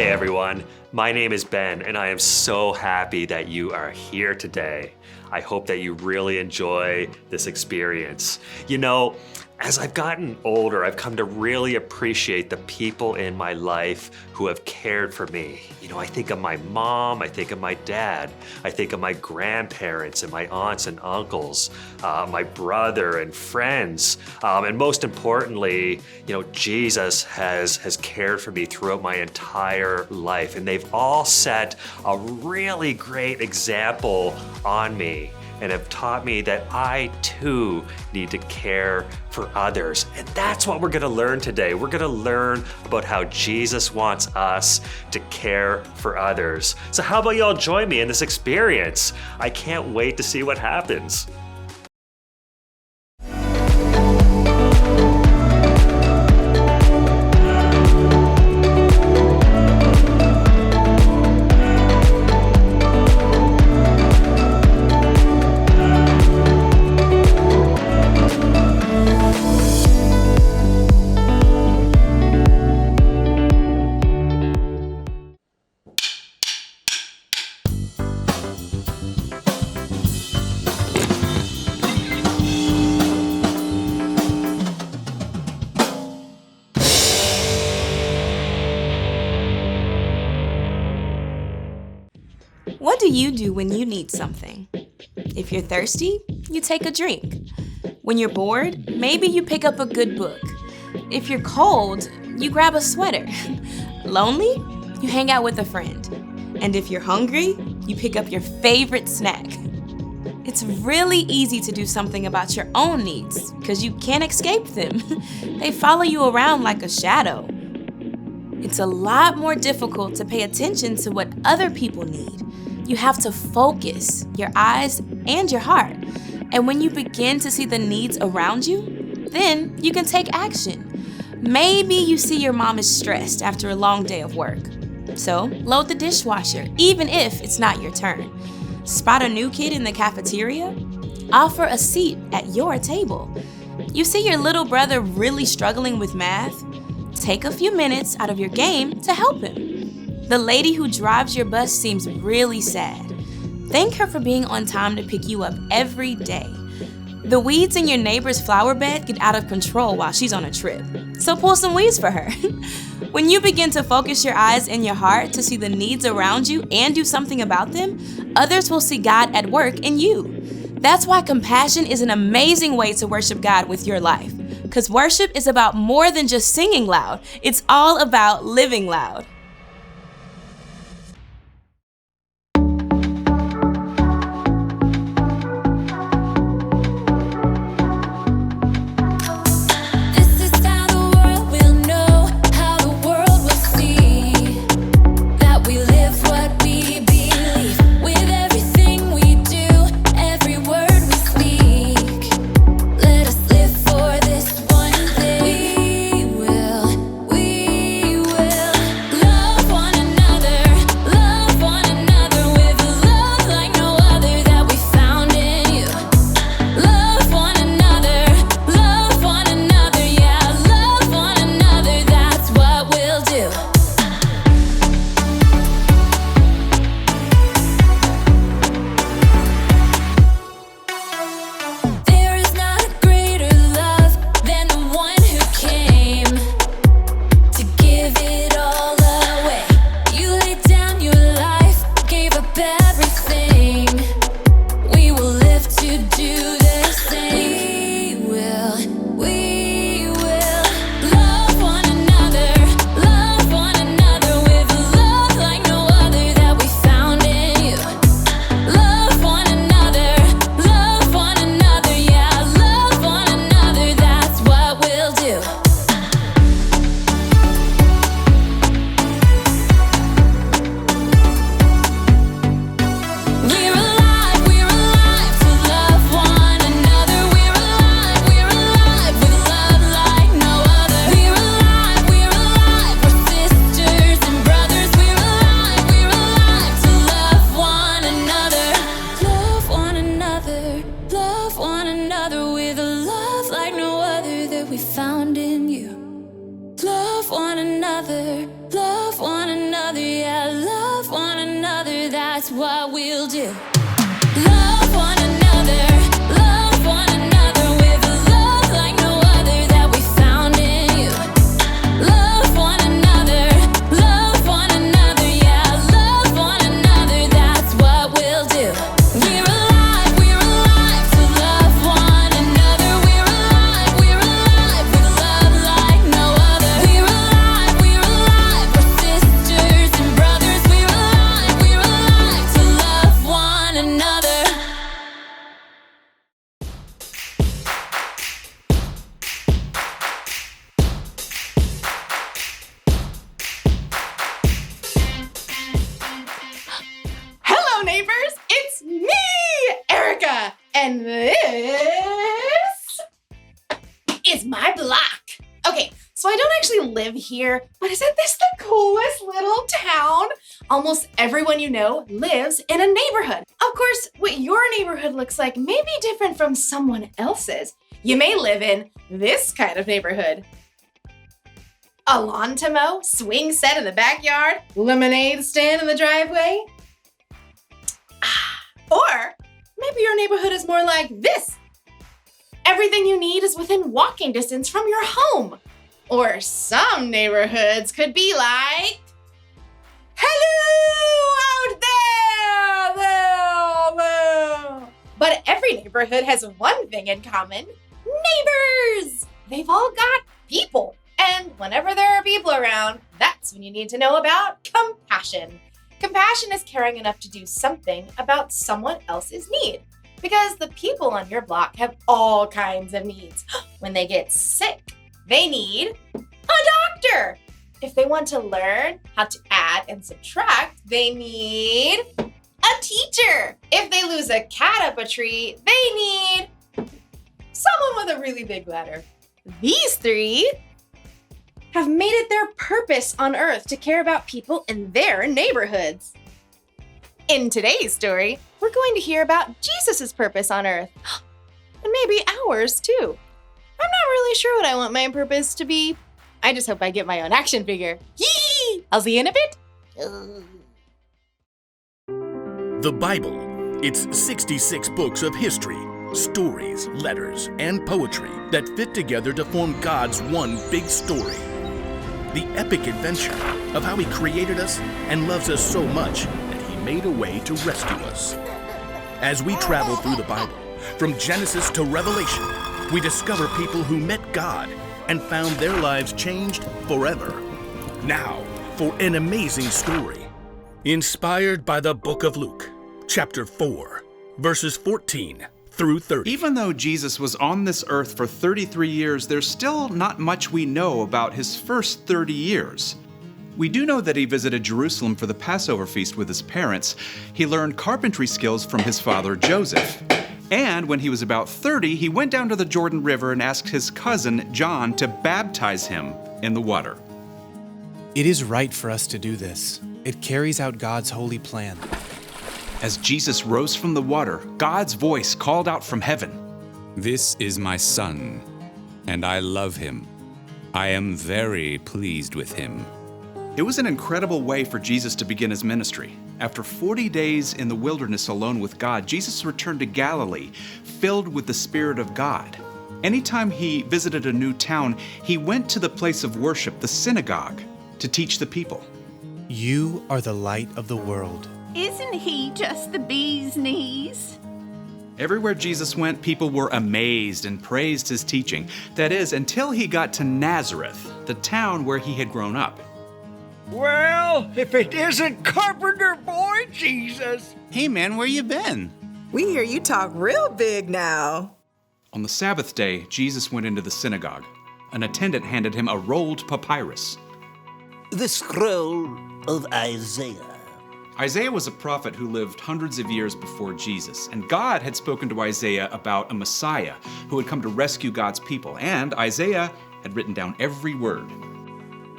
Hey everyone, my name is Ben and I am so happy that you are here today. I hope that you really enjoy this experience. You know, as I've gotten older, I've come to really appreciate the people in my life who have cared for me. You know, I think of my mom, I think of my dad, I think of my grandparents and my aunts and uncles, my brother and friends, and most importantly, you know, Jesus has cared for me throughout my entire life, and they've all set a really great example on me and have taught me that I too need to care for others. And that's what we're gonna learn today. We're gonna learn about how Jesus wants us to care for others. So how about y'all join me in this experience? I can't wait to see what happens. What do you do when you need something? If you're thirsty, you take a drink. When you're bored, maybe you pick up a good book. If you're cold, you grab a sweater. Lonely, you hang out with a friend. And if you're hungry, you pick up your favorite snack. It's really easy to do something about your own needs because you can't escape them. They follow you around like a shadow. It's a lot more difficult to pay attention to what other people need. You have to focus your eyes and your heart. And when you begin to see the needs around you, then you can take action. Maybe you see your mom is stressed after a long day of work. So load the dishwasher, even if it's not your turn. Spot a new kid in the cafeteria? Offer a seat at your table. You see your little brother really struggling with math? Take a few minutes out of your game to help him. The lady who drives your bus seems really sad. Thank her for being on time to pick you up every day. The weeds in your neighbor's flower bed get out of control while she's on a trip, so pull some weeds for her. When you begin to focus your eyes and your heart to see the needs around you and do something about them, others will see God at work in you. That's why compassion is an amazing way to worship God with your life. Because worship is about more than just singing loud. It's all about living loud. we found in you. Love one another, that's what we'll do. Love one another, love one another with a love like no other that we found in you. Love one another, yeah, love one another, that's what we'll do. We're alive to love one another. We're alive with love like no other. We're alive, we're sisters and brothers. We're alive to love one another. Hello, neighbors! It's me, Erica, and this is my block. Okay, so I don't actually live here, but isn't this the coolest little town? Almost everyone you know lives in a neighborhood. Of course, what your neighborhood looks like may be different from someone else's. You may live in this kind of neighborhood. A lawn to mow, swing set in the backyard, lemonade stand in the driveway. Or maybe your neighborhood is more like this. Everything you need is within walking distance from your home. Or some neighborhoods could be like, hello out there. But every neighborhood has one thing in common: neighbors. They've all got people. And whenever there are people around, that's when you need to know about compassion. Compassion is caring enough to do something about someone else's need. Because the people on your block have all kinds of needs. When they get sick, they need a doctor. If they want to learn how to add and subtract, they need a teacher. If they lose a cat up a tree, they need someone with a really big ladder. These three have made it their purpose on Earth to care about people in their neighborhoods. In today's story, we're going to hear about Jesus' purpose on Earth, and maybe ours too. I'm not really sure what I want my purpose to be. I just hope I get my own action figure. Yee! I'll see you in a bit. The Bible. It's 66 books of history, stories, letters, and poetry that fit together to form God's one big story. The epic adventure of how He created us and loves us so much that He made a way to rescue us. As we travel through the Bible, from Genesis to Revelation, we discover people who met God and found their lives changed forever. Now, for an amazing story, inspired by the book of Luke, chapter 4, verses 14 through 30. Even though Jesus was on this earth for 33 years, there's still not much we know about his first 30 years. We do know that he visited Jerusalem for the Passover feast with his parents. He learned carpentry skills from his father Joseph. And when he was about 30, he went down to the Jordan River and asked his cousin John to baptize him in the water. It is right for us to do this. It carries out God's holy plan. As Jesus rose from the water, God's voice called out from heaven, "This is my son, and I love him. I am very pleased with him." It was an incredible way for Jesus to begin his ministry. After 40 days in the wilderness alone with God, Jesus returned to Galilee, filled with the Spirit of God. Anytime he visited a new town, he went to the place of worship, the synagogue, to teach the people. You are the light of the world. Isn't he just the bee's knees? Everywhere Jesus went, people were amazed and praised his teaching. That is, until he got to Nazareth, the town where he had grown up. Well, if it isn't Carpenter Boy Jesus! Hey man, where you been? We hear you talk real big now. On the Sabbath day, Jesus went into the synagogue. An attendant handed him a rolled papyrus. The scroll of Isaiah. Isaiah was a prophet who lived hundreds of years before Jesus, and God had spoken to Isaiah about a Messiah who had come to rescue God's people, and Isaiah had written down every word.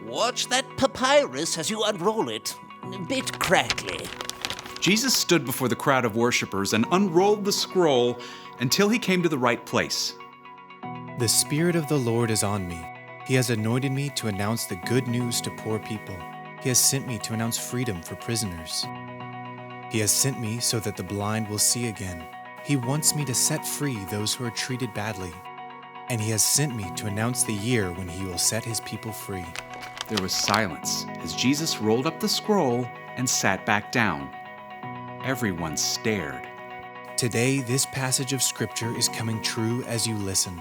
Watch that papyrus as you unroll it. A bit crackly. Jesus stood before the crowd of worshipers and unrolled the scroll until he came to the right place. The Spirit of the Lord is on me. He has anointed me to announce the good news to poor people. He has sent me to announce freedom for prisoners. He has sent me so that the blind will see again. He wants me to set free those who are treated badly. And he has sent me to announce the year when he will set his people free. There was silence as Jesus rolled up the scroll and sat back down. Everyone stared. Today, this passage of Scripture is coming true as you listen.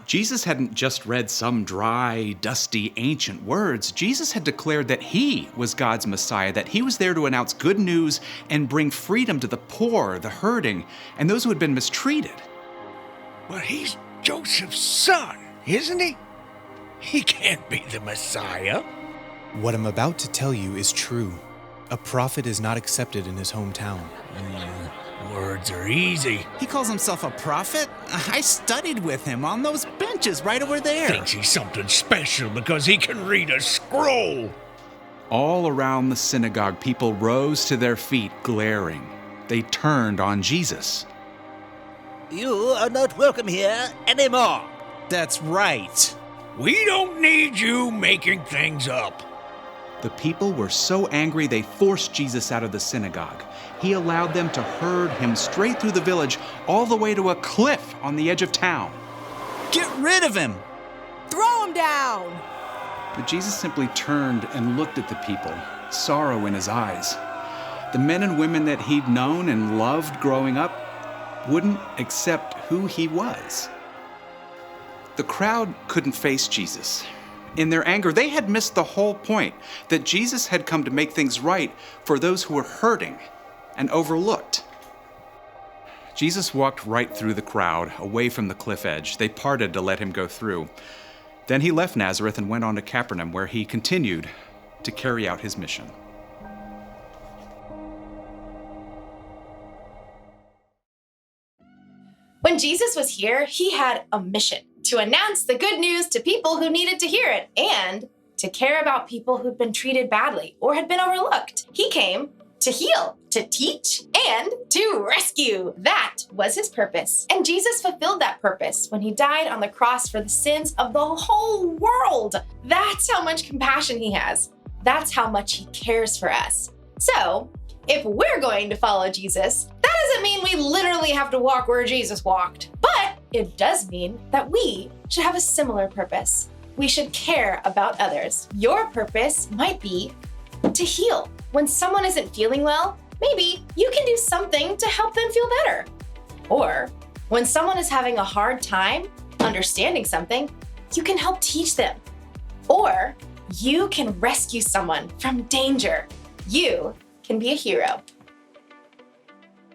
Jesus hadn't just read some dry, dusty, ancient words. Jesus had declared that he was God's Messiah, that he was there to announce good news and bring freedom to the poor, the hurting, and those who had been mistreated. But he's Joseph's son, isn't he? He can't be the Messiah. What I'm about to tell you is true. A prophet is not accepted in his hometown. Words are easy. He calls himself a prophet? I studied with him on those benches right over there. Thinks he's something special because he can read a scroll. All around the synagogue, people rose to their feet, glaring. They turned on Jesus. You are not welcome here anymore. That's right. We don't need you making things up. The people were so angry they forced Jesus out of the synagogue. He allowed them to herd him straight through the village, all the way to a cliff on the edge of town. Get rid of him! Throw him down! But Jesus simply turned and looked at the people, sorrow in his eyes. The men and women that he'd known and loved growing up wouldn't accept who he was. The crowd couldn't face Jesus. In their anger, they had missed the whole point, that Jesus had come to make things right for those who were hurting and overlooked. Jesus walked right through the crowd, away from the cliff edge. They parted to let him go through. Then he left Nazareth and went on to Capernaum, where he continued to carry out his mission. When Jesus was here, he had a mission to announce the good news to people who needed to hear it and to care about people who'd been treated badly or had been overlooked. He came to heal, to teach, and to rescue. That was his purpose. And Jesus fulfilled that purpose when he died on the cross for the sins of the whole world. That's how much compassion he has. That's how much he cares for us. So, if we're going to follow Jesus, that doesn't mean we literally have to walk where Jesus walked. But it does mean that we should have a similar purpose. We should care about others. Your purpose might be to heal. When someone isn't feeling well, maybe you can do something to help them feel better. Or when someone is having a hard time understanding something, you can help teach them. Or you can rescue someone from danger. You can be a hero.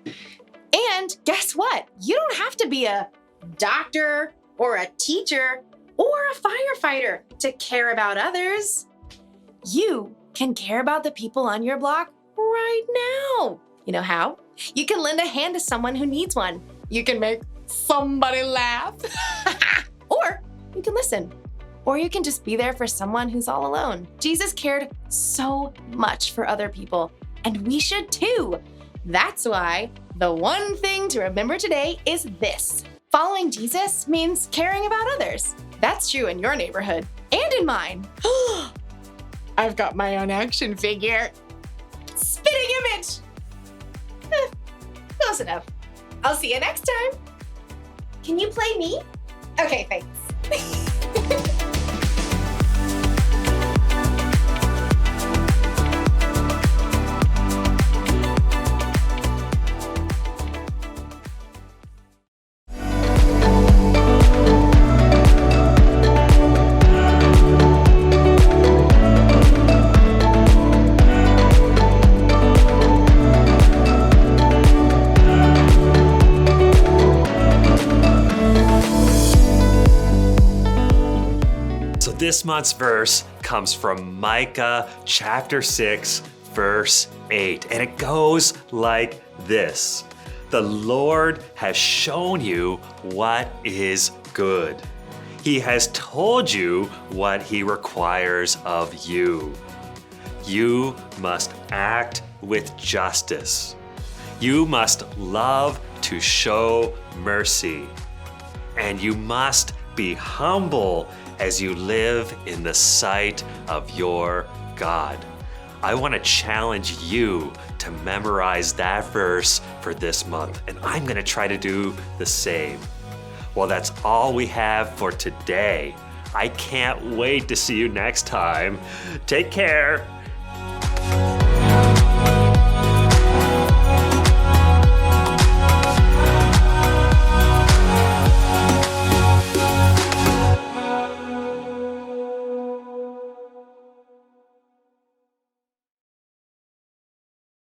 And guess what? You don't have to be a doctor or a teacher or a firefighter to care about others. You can care about the people on your block right now. You know how? You can lend a hand to someone who needs one. You can make somebody laugh. Or you can listen. Or you can just be there for someone who's all alone. Jesus cared so much for other people, and we should too. That's why the one thing to remember today is this. Following Jesus means caring about others. That's true in your neighborhood and in mine. I've got my own action figure. Spitting image. Close enough. I'll see you next time. Can you play me? Okay, thanks. This month's verse comes from Micah chapter 6, verse 8, and it goes like this. The Lord has shown you what is good. He has told you what he requires of you. You must act with justice. You must love to show mercy. And you must be humble as you live in the sight of your God. I want to challenge you to memorize that verse for this month, and I'm going to try to do the same. Well, that's all we have for today. I can't wait to see you next time. Take care.